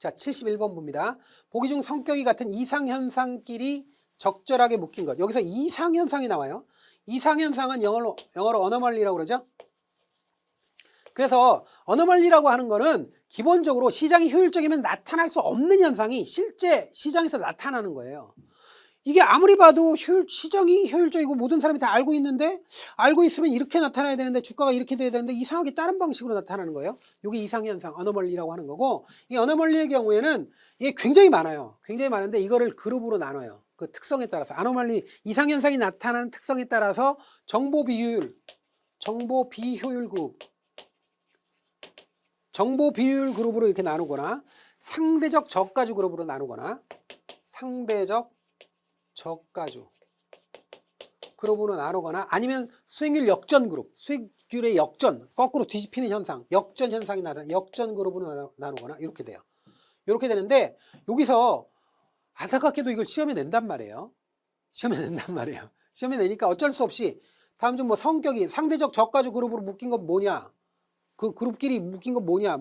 자, 71번 봅니다. 보기 중 성격이 같은 이상현상끼리 적절하게 묶인 것. 여기서 이상현상이 나와요. 이상현상은 영어로 어너멀리라고 그러죠. 그래서 어너멀리라고 하는 거는 기본적으로 시장이 효율적이면 나타날 수 없는 현상이 실제 시장에서 나타나는 거예요. 이게 아무리 봐도 시장이 효율적이고 모든 사람이 다 알고 있는데, 알고 있으면 이렇게 나타나야 되는데, 주가가 이렇게 돼야 되는데 이상하게 다른 방식으로 나타나는 거예요. 이게 이상현상, 어너멀리라고 하는 거고, 이 어너멀리의 경우에는 이게 굉장히 많아요. 굉장히 많은데 이거를 그룹으로 나눠요. 그 특성에 따라서. 어너멀리, 이상현상이 나타나는 특성에 따라서 정보 비효율 그룹, 정보 비효율 그룹으로 이렇게 나누거나, 상대적 저가주 그룹으로 나누거나, 상대적 저가주 그룹으로 나누거나, 아니면 수익률 역전 그룹, 수익률의 역전, 거꾸로 뒤집히는 현상, 역전 현상이 나타나는 역전 그룹으로 나누거나, 이렇게 돼요. 이렇게 되는데, 여기서 안타깝게도 이걸 시험에 낸단 말이에요. 시험에 내니까 어쩔 수 없이 다음 중 뭐 성격이 상대적 저가주 그룹으로 묶인 건 뭐냐, 그 그룹끼리 묶인 건 뭐냐,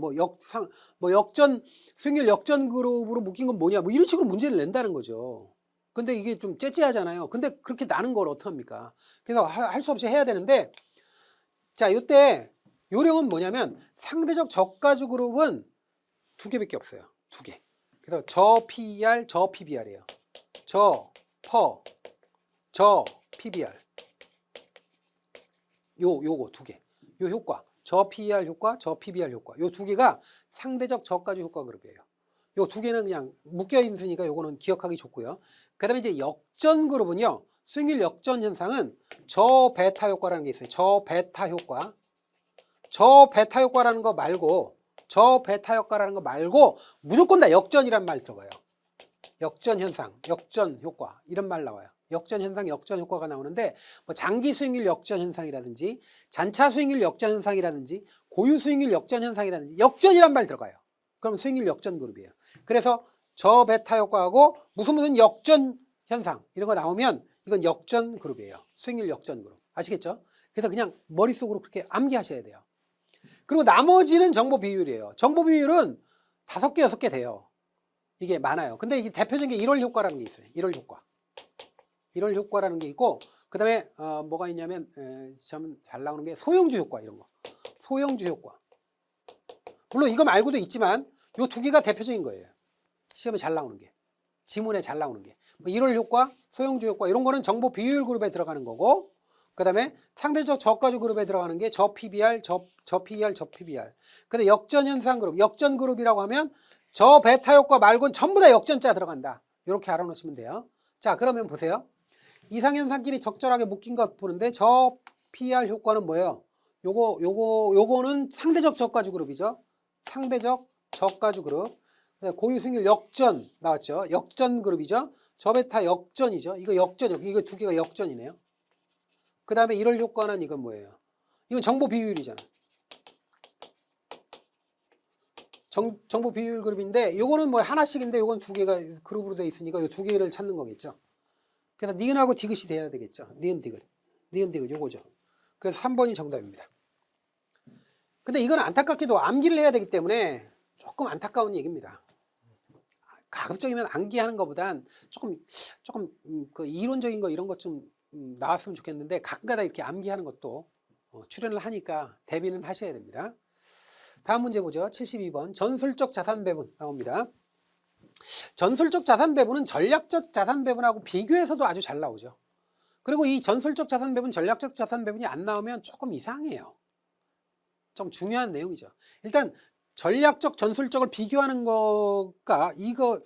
역전, 수익률 역전 그룹으로 묶인 건 뭐냐, 뭐 이런 식으로 문제를 낸다는 거죠. 근데 이게 좀 째째하잖아요. 근데 그렇게 나는 걸 어떡합니까? 그래서 할 수 없이 해야 되는데, 자, 이때 요령은 뭐냐면 상대적 저가주 그룹은 두 개밖에 없어요. 두 개. 그래서 저 PER, 저 PBR이에요. 저 PBR. 요거 두 개. 요 효과. 저 PER 효과, 저 PBR 효과. 요 두 개가 상대적 저가주 효과 그룹이에요. 요 두 개는 그냥 묶여 있으니까 요거는 기억하기 좋고요. 그 다음에 이제 역전 그룹은요, 수익률 역전 현상은 저 베타 효과라는 게 있어요. 저 베타 효과. 저 베타 효과라는 거 말고, 무조건 다 역전이란 말 들어가요. 역전 현상, 역전 효과, 이런 말 나와요. 역전 현상, 역전 효과가 나오는데, 뭐 장기 수익률 역전 현상이라든지, 잔차 수익률 역전 현상이라든지, 고유 수익률 역전 현상이라든지, 역전이란 말 들어가요. 그럼 수익률 역전 그룹이에요. 그래서 저 베타 효과하고 무슨 역전 현상 이런 거 나오면 이건 역전 그룹이에요. 수익률 역전 그룹. 아시겠죠? 그래서 그냥 머릿속으로 그렇게 암기하셔야 돼요. 그리고 나머지는 정보 비율이에요. 정보 비율은 5개, 6개 돼요. 이게 많아요. 근데 이게 대표적인 게 1월 효과라는 게 있어요. 1월 효과. 1월 효과라는 게 있고, 그 다음에 뭐가 있냐면 참 잘 나오는 게 소형주 효과, 이런 거. 소형주 효과. 물론 이거 말고도 있지만 이 두 개가 대표적인 거예요. 시험에 잘 나오는 게. 지문에 잘 나오는 게. 1월 효과, 소형주 효과, 이런 거는 정보 비율 그룹에 들어가는 거고, 그 다음에 상대적 저가주 그룹에 들어가는 게 저 PBR, 저 PER, 저 PBR. 근데 역전 현상 그룹, 역전 그룹이라고 하면 저 베타 효과 말고는 전부 다 역전자 들어간다. 이렇게 알아놓으시면 돼요. 자, 그러면 보세요. 이상현상끼리 적절하게 묶인 것 보는데, 저 PER 효과는 뭐예요? 요거는 상대적 저가주 그룹이죠. 상대적 저가주 그룹. 고유 수익률 역전 나왔죠. 역전 그룹이죠. 저베타 역전이죠. 이거 역전이요. 이거 두 개가 역전이네요. 그 다음에 1월 효과는 이건 뭐예요? 이건 정보 비율이잖아. 정보 비율 그룹인데, 요거는 뭐 하나씩인데 요건 두 개가 그룹으로 돼 있으니까 요 두 개를 찾는 거겠죠. 그래서 니은하고 디귿이 돼야 되겠죠. 니은 디귿 요거죠. 그래서 3번이 정답입니다. 근데 이건 안타깝게도 암기를 해야 되기 때문에 조금 안타까운 얘기입니다. 가급적이면 암기하는 것보단 조금 그 이론적인 거 이런 것 좀 나왔으면 좋겠는데, 가끔가다 이렇게 암기하는 것도 출연을 하니까 대비는 하셔야 됩니다. 다음 문제 보죠. 72번 전술적 자산 배분 나옵니다. 전술적 자산 배분은 전략적 자산 배분하고 비교해서도 아주 잘 나오죠. 그리고 이 전술적 자산 배분, 전략적 자산 배분이 안 나오면 조금 이상해요. 좀 중요한 내용이죠. 일단 전략적, 전술적을 비교하는 거가 이거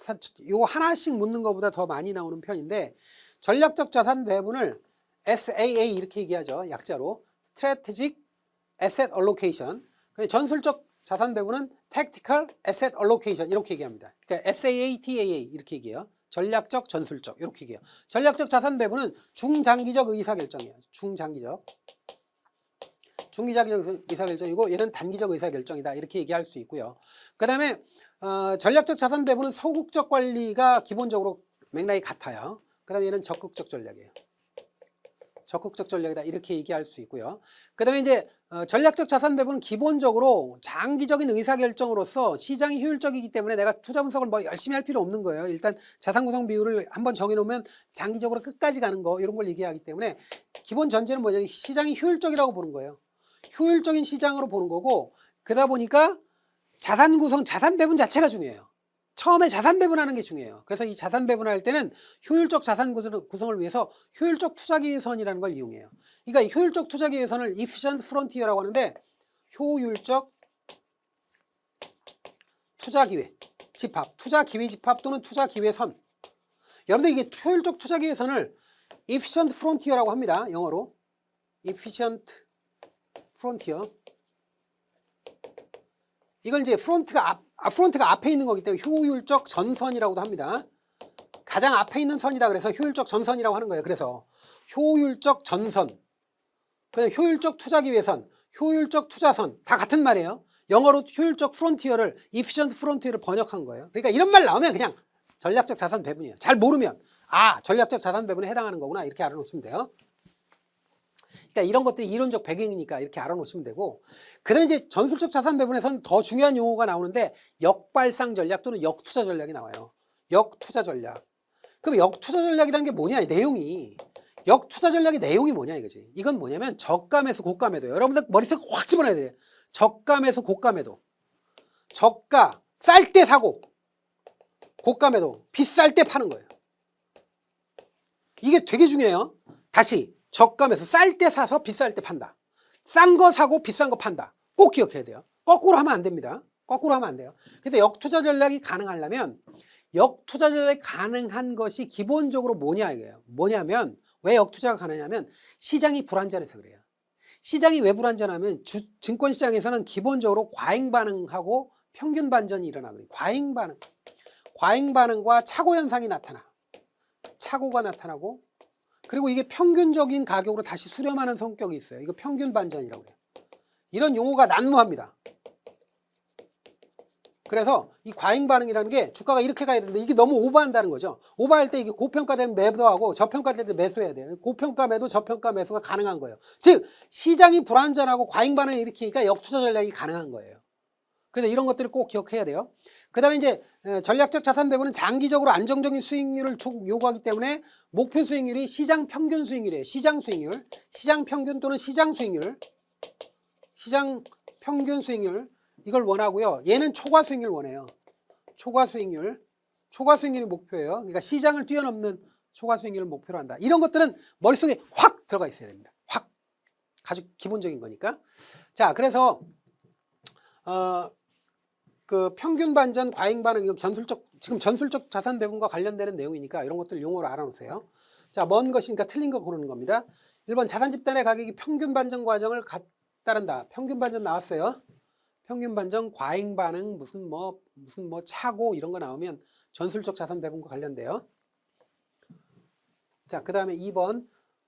하나씩 묻는 것보다 더 많이 나오는 편인데, 전략적 자산 배분을 SAA 이렇게 얘기하죠. 약자로 Strategic Asset Allocation. 전술적 자산 배분은 Tactical Asset Allocation 이렇게 얘기합니다. 그러니까 SAA, TAA 이렇게 얘기해요. 전략적, 전술적 이렇게 얘기해요. 전략적 자산 배분은 중장기적 의사결정이에요. 중장기적 의사결정이고, 얘는 단기적 의사결정이다 이렇게 얘기할 수 있고요. 그 다음에 전략적 자산 배분은 소극적 관리가 기본적으로 맥락이 같아요. 그 다음에 얘는 적극적 전략이에요. 적극적 전략이다 이렇게 얘기할 수 있고요. 그다음에 이제 전략적 자산 배분은 기본적으로 장기적인 의사결정으로서 시장이 효율적이기 때문에 내가 투자 분석을 뭐 열심히 할 필요 없는 거예요. 일단 자산 구성 비율을 한번 정해놓으면 장기적으로 끝까지 가는 거 이런 걸 얘기하기 때문에 기본 전제는 뭐냐면 시장이 효율적이라고 보는 거예요. 효율적인 시장으로 보는 거고 그러다 보니까 자산 구성, 자산 배분 자체가 중요해요. 처음에 자산 배분하는 게 중요해요. 그래서 이 자산 배분할 때는 효율적 자산 구성을 위해서 효율적 투자기회선이라는 걸 이용해요. 그러니까 이 효율적 투자기회선을 efficient frontier라고 하는데 효율적 투자기회 집합, 투자기회 집합 또는 투자기회선. 여러분들 이게 효율적 투자기회선을 efficient frontier라고 합니다. 영어로 efficient frontier. 이걸 이제 프론트가 앞에 있는 거기 때문에 효율적 전선이라고도 합니다. 가장 앞에 있는 선이다 그래서 효율적 전선이라고 하는 거예요. 그래서 효율적 전선, 그래서 효율적 투자기회선, 효율적 투자선 다 같은 말이에요. 영어로 효율적 프론티어를 efficient frontier를 번역한 거예요. 그러니까 이런 말 나오면 그냥 전략적 자산 배분이에요. 잘 모르면 전략적 자산 배분에 해당하는 거구나 이렇게 알아놓으시면 돼요. 그러니까 이런 것들이 이론적 배경이니까 이렇게 알아놓으시면 되고 그다음에 이제 전술적 자산 배분에서는 더 중요한 용어가 나오는데 역발상 전략 또는 역투자 전략이 나와요. 역투자 전략. 그럼 역투자 전략이라는 게 뭐냐? 내용이 역투자 전략의 내용이 뭐냐 이거지. 이건 뭐냐면 저가 매수 고가 매도. 여러분들 머릿속에 확 집어넣어야 돼요. 저가 매수 고가 매도. 저가 쌀 때 사고 고가 매도 비쌀 때 파는 거예요. 이게 되게 중요해요. 다시 저가 매수 쌀 때 사서 비쌀 때 판다. 싼 거 사고 비싼 거 판다. 꼭 기억해야 돼요. 거꾸로 하면 안 됩니다. 거꾸로 하면 안 돼요. 그래서 역투자 전략이 가능하려면 역투자 전략이 가능한 것이 기본적으로 뭐냐 이거예요. 뭐냐면 왜 역투자가 가능하냐면 시장이 불안전해서 그래요. 시장이 왜 불안전하면 증권시장에서는 기본적으로 과잉 반응하고 평균 반전이 일어나거든요. 과잉 반응. 과잉 반응과 착오 현상이 나타나. 착오가 나타나고 그리고 이게 평균적인 가격으로 다시 수렴하는 성격이 있어요. 이거 평균 반전이라고 해요. 이런 용어가 난무합니다. 그래서 이 과잉 반응이라는 게 주가가 이렇게 가야 되는데 이게 너무 오버한다는 거죠. 오버할 때 이게 고평가되면 매도하고 저평가될 때 매수해야 돼요. 고평가 매도, 저평가 매수가 가능한 거예요. 즉 시장이 불안전하고 과잉 반응을 일으키니까 역투자 전략이 가능한 거예요. 그래서 이런 것들을 꼭 기억해야 돼요. 그 다음에 이제 전략적 자산 배분은 장기적으로 안정적인 수익률을 요구하기 때문에 목표 수익률이 시장 평균 수익률이에요. 시장 수익률, 시장 평균 또는 시장 수익률, 시장 평균 수익률 이걸 원하고요. 얘는 초과 수익률 원해요. 초과 수익률, 초과 수익률이 목표예요. 그러니까 시장을 뛰어넘는 초과 수익률을 목표로 한다. 이런 것들은 머릿속에 확 들어가 있어야 됩니다. 확 아주 기본적인 거니까. 자, 그래서 그 평균 반전, 과잉 반응, 이거 지금 전술적 자산 배분과 관련되는 내용이니까 이런 것들 용어로 알아놓으세요. 자, 먼 것이니까 틀린 거 고르는 겁니다. 1번 자산 집단의 가격이 평균 반전 과정을 따른다. 평균 반전 나왔어요. 평균 반전, 과잉 반응, 무슨 뭐 차고 이런 거 나오면 전술적 자산 배분과 관련돼요. 자, 그 다음에 2번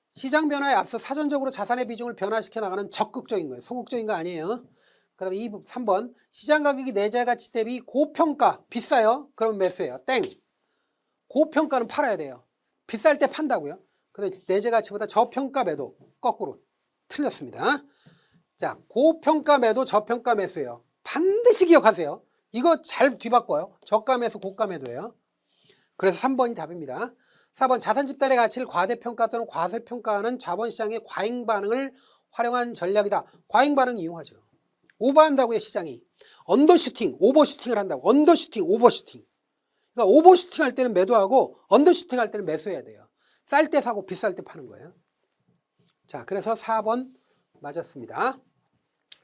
시장 변화에 앞서 사전적으로 자산의 비중을 변화시켜 나가는 적극적인 거예요. 소극적인 거 아니에요. 그 다음에 3번 시장 가격이 내재 가치 대비 고평가 비싸요. 그러면 매수해요. 땡. 고평가는 팔아야 돼요. 비쌀 때 판다고요. 근데 내재 가치보다 저평가 매도 거꾸로 틀렸습니다. 자, 고평가 매도 저평가 매수예요. 반드시 기억하세요. 이거 잘 뒤바꿔요. 저가 매수 고가 매도예요. 그래서 3번이 답입니다. 4번 자산 집단의 가치를 과대평가 또는 과소평가하는 자본시장의 과잉 반응을 활용한 전략이다. 과잉 반응 이용하죠. 오버한다고요. 시장이 언더슈팅, 오버슈팅을 한다고. 언더슈팅, 오버슈팅. 그러니까 오버슈팅 할 때는 매도하고 언더슈팅 할 때는 매수해야 돼요. 쌀 때 사고 비쌀 때 파는 거예요. 자, 그래서 4번 맞았습니다.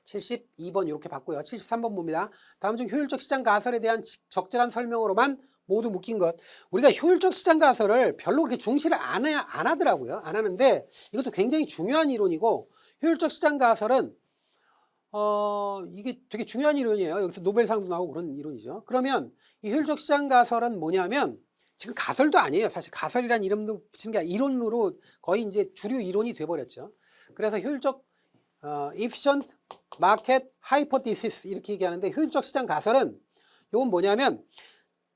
72번 이렇게 봤고요. 73번 봅니다. 다음 중 효율적 시장 가설에 대한 적절한 설명으로만 모두 묶인 것. 우리가 효율적 시장 가설을 별로 그렇게 중시를 안 하더라고요. 안 하는데 이것도 굉장히 중요한 이론이고 효율적 시장 가설은 이게 되게 중요한 이론이에요. 여기서 노벨상도 나오고 그런 이론이죠. 그러면 이 효율적 시장 가설은 뭐냐면 지금 가설도 아니에요. 사실 가설이라는 이름도 붙이는 게 이론으로 거의 이제 주류 이론이 돼버렸죠. 그래서 효율적 efficient market hypothesis 이렇게 얘기하는데 효율적 시장 가설은 이건 뭐냐면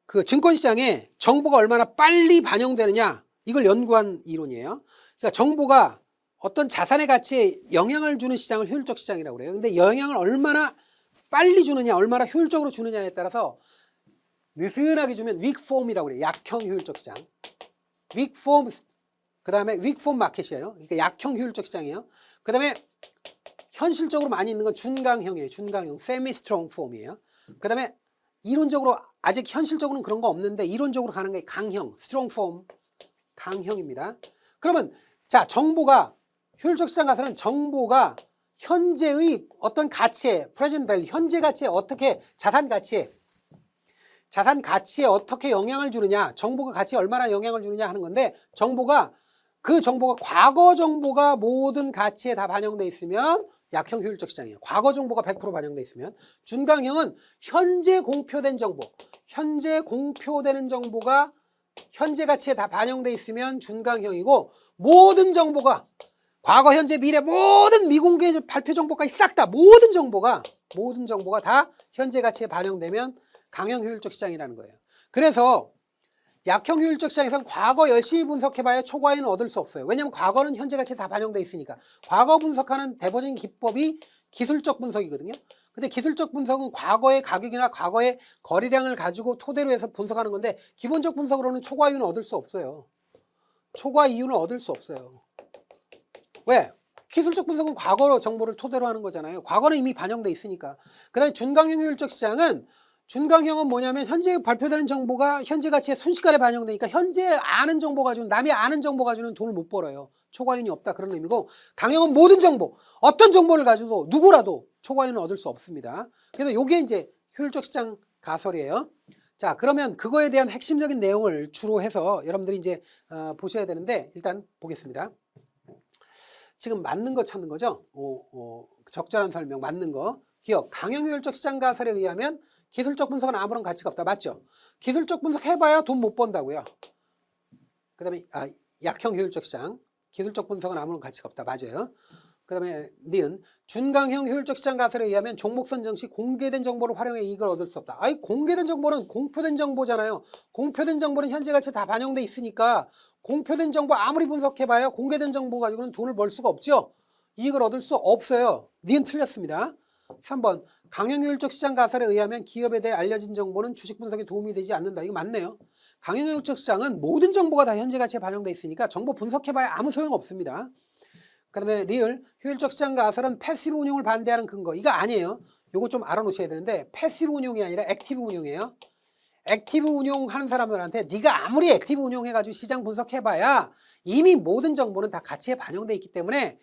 그 증권시장에 정보가 얼마나 빨리 반영되느냐 이걸 연구한 이론이에요. 그러니까 정보가 어떤 자산의 가치에 영향을 주는 시장을 효율적 시장이라고 그래요. 근데 영향을 얼마나 빨리 주느냐, 얼마나 효율적으로 주느냐에 따라서 느슨하게 주면 weak form이라고 그래요. 약형 효율적 시장. weak form, 그 다음에 weak form 마켓이에요. 그러니까 약형 효율적 시장이에요. 그 다음에 현실적으로 많이 있는 건 준강형이에요. 준강형, semi strong form이에요. 그 다음에 이론적으로 아직 현실적으로는 그런 거 없는데 이론적으로 가는 게 강형, strong form, 강형입니다. 그러면 자, 정보가 효율적 시장 가서는 정보가 현재의 어떤 가치에 present value, 현재 가치에 어떻게 자산 가치에 어떻게 영향을 주느냐, 정보가 가치에 얼마나 영향을 주느냐 하는 건데 그 정보가 과거 정보가 모든 가치에 다 반영돼 있으면 약형 효율적 시장이에요. 과거 정보가 100% 반영돼 있으면. 준강형은 현재 공표된 정보, 현재 공표되는 정보가 현재 가치에 다 반영돼 있으면 준강형이고, 모든 정보가 과거, 현재, 미래 모든 미공개 발표 정보까지 싹 다 모든 정보가 다 현재 가치에 반영되면 강형 효율적 시장이라는 거예요. 그래서 약형 효율적 시장에서는 과거 열심히 분석해봐야 초과이는 얻을 수 없어요. 왜냐하면 과거는 현재 가치에 다 반영돼 있으니까. 과거 분석하는 대표적인 기법이 기술적 분석이거든요. 근데 기술적 분석은 과거의 가격이나 과거의 거래량을 가지고 토대로 해서 분석하는 건데, 기본적 분석으로는 초과 이윤을 얻을 수 없어요. 초과 이윤을 얻을 수 없어요. 왜? 기술적 분석은 과거 정보를 토대로 하는 거잖아요. 과거는 이미 반영돼 있으니까. 그 다음에 준강형 효율적 시장은, 준강형은 뭐냐면 현재 발표되는 정보가 현재 가치에 순식간에 반영되니까 현재 아는 정보 가지고, 남이 아는 정보 가지고는 돈을 못 벌어요. 초과이윤이 없다, 그런 의미고, 강형은 모든 정보, 어떤 정보를 가지고 누구라도 초과이윤을 얻을 수 없습니다. 그래서 이게 이제 효율적 시장 가설이에요. 자, 그러면 그거에 대한 핵심적인 내용을 주로 해서 여러분들이 이제 보셔야 되는데, 일단 보겠습니다. 지금 맞는 거 찾는 거죠? 적절한 설명, 맞는 거. 기억, 강형 효율적 시장 가설에 의하면 기술적 분석은 아무런 가치가 없다. 맞죠? 기술적 분석 해봐야 돈 못 번다고요. 그 다음에 약형 효율적 시장, 기술적 분석은 아무런 가치가 없다. 맞아요. 그 다음에 니은, 준강형 효율적 시장 가설에 의하면 종목 선정 시 공개된 정보를 활용해 이익을 얻을 수 없다. 공개된 정보는 공표된 정보잖아요. 공표된 정보는 현재 가치에 다 반영돼 있으니까 공표된 정보 아무리 분석해봐야 공개된 정보 가지고는 돈을 벌 수가 없죠. 이익을 얻을 수 없어요. 니은 틀렸습니다. 3번, 강형 효율적 시장 가설에 의하면 기업에 대해 알려진 정보는 주식 분석에 도움이 되지 않는다. 이거 맞네요. 강형 효율적 시장은 모든 정보가 다 현재 가치에 반영돼 있으니까 정보 분석해봐야 아무 소용 없습니다. 그 다음에 리을, 효율적 시장 가설은 패시브 운용을 반대하는 근거. 이거 아니에요. 이거 좀 알아놓으셔야 되는데, 패시브 운용이 아니라 액티브 운용이에요. 액티브 운용하는 사람들한테 네가 아무리 액티브 운용해가지고 시장 분석해봐야 이미 모든 정보는 다 가치에 반영돼 있기 때문에,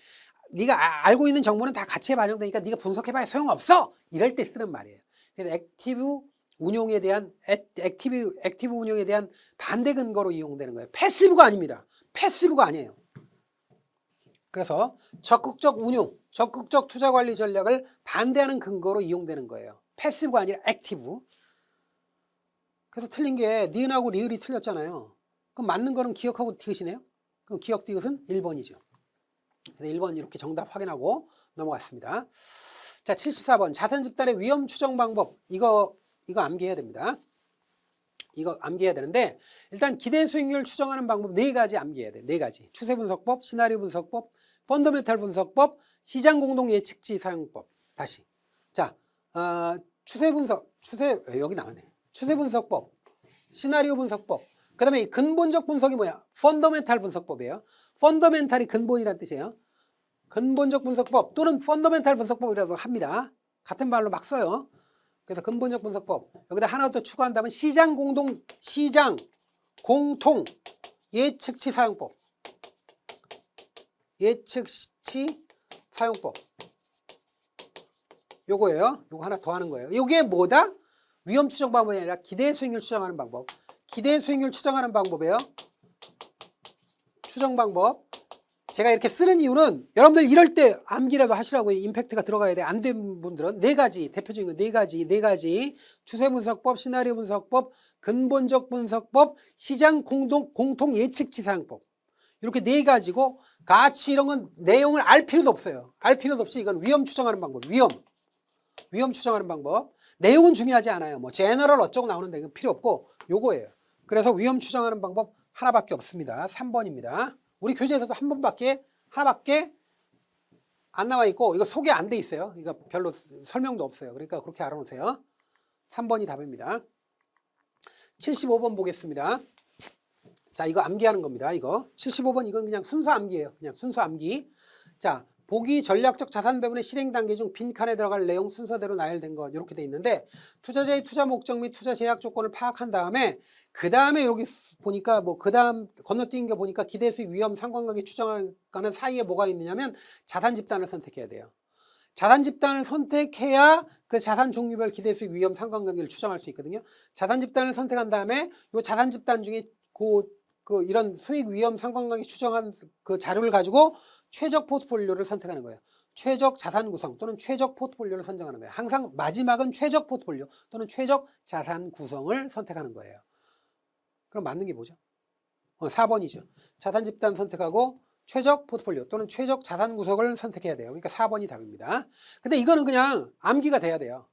네가 알고 있는 정보는 다 가치에 반영되니까 네가 분석해봐야 소용없어, 이럴 때 쓰는 말이에요. 그래서 액티브 운용에 대한 반대 근거로 이용되는 거예요. 패시브가 아닙니다. 패시브가 아니에요. 그래서 적극적 운용, 적극적 투자 관리 전략을 반대하는 근거로 이용되는 거예요. 패시브가 아니라 액티브. 그래서 틀린 게 니은하고 리을이 틀렸잖아요. 그럼 맞는 거는 기억하고 디귿이네요. 그럼 기억 디귿은 1번이죠. 그래서 1번 이렇게 정답 확인하고 넘어갔습니다. 자, 74번 자산 집단의 위험 추정 방법. 이거 암기해야 됩니다. 이거 암기해야 되는데, 일단 기대 수익률 추정하는 방법 4가지 암기해야 돼. 4가지. 추세 분석법, 시나리오 분석법, 펀더멘탈 분석법, 시장 공동 예측치 사용법. 다시. 자, 추세 분석, 여기 나왔네. 추세 분석법, 시나리오 분석법. 그 다음에 근본적 분석이 뭐야? 펀더멘탈 분석법이에요. 펀더멘탈이 근본이라는 뜻이에요. 근본적 분석법 또는 펀더멘탈 분석법이라고 합니다. 같은 말로 막 써요. 그래서 근본적 분석법, 여기다 하나 더 추가한다면 시장 공동 예측치 사용법. 예측치 사용법. 요거예요. 요거 하나 더 하는 거예요. 이게 뭐다? 위험 추정 방법이 아니라 기대 수익률 추정하는 방법. 기대 수익률 추정하는 방법이에요. 추정 방법. 제가 이렇게 쓰는 이유는 여러분들 이럴 때 암기라도 하시라고, 임팩트가 들어가야 돼. 안 된 분들은 4가지, 대표적인 거 4가지. 추세 분석법, 시나리오 분석법, 근본적 분석법, 시장 공통 예측치 사용법. 이렇게 4가지고 가치 이런 건 내용을 알 필요도 없어요. 알 필요도 없이 이건 위험 추정하는 방법. 위험 추정하는 방법. 내용은 중요하지 않아요. 뭐 제너럴 어쩌고 나오는데 이건 필요 없고 요거예요. 그래서 위험 추정하는 방법 하나밖에 없습니다. 3번입니다. 우리 교재에서도 한 하나밖에 안 나와 있고 이거 소개 안 돼 있어요. 이거 별로 설명도 없어요. 그러니까 그렇게 알아놓으세요. 3번이 답입니다. 75번 보겠습니다. 자, 이거 암기하는 겁니다. 이거 75번 이건 그냥 순서 암기예요. 그냥 순서 암기. 자, 보기 전략적 자산 배분의 실행 단계 중 빈칸에 들어갈 내용 순서대로 나열된 것 이렇게 돼 있는데 투자자의 투자 목적 및 투자 제약 조건을 파악한 다음에 그 다음에 여기 보니까 뭐 그 다음 건너뛴 거 보니까 기대 수익 위험 상관관계 추정하는 사이에 뭐가 있느냐면 자산 집단을 선택해야 돼요. 자산 집단을 선택해야 그 자산 종류별 기대 수익 위험 상관관계를 추정할 수 있거든요. 자산 집단을 선택한 다음에 이 자산 집단 중에 이런 수익 위험 상관관계 추정한 그 자료를 가지고 최적 포트폴리오를 선택하는 거예요. 최적 자산 구성 또는 최적 포트폴리오를 선정하는 거예요. 항상 마지막은 최적 포트폴리오 또는 최적 자산 구성을 선택하는 거예요. 그럼 맞는 게 뭐죠? 4번이죠. 자산 집단 선택하고 최적 포트폴리오 또는 최적 자산 구성을 선택해야 돼요. 그러니까 4번이 답입니다. 근데 이거는 그냥 암기가 돼야 돼요.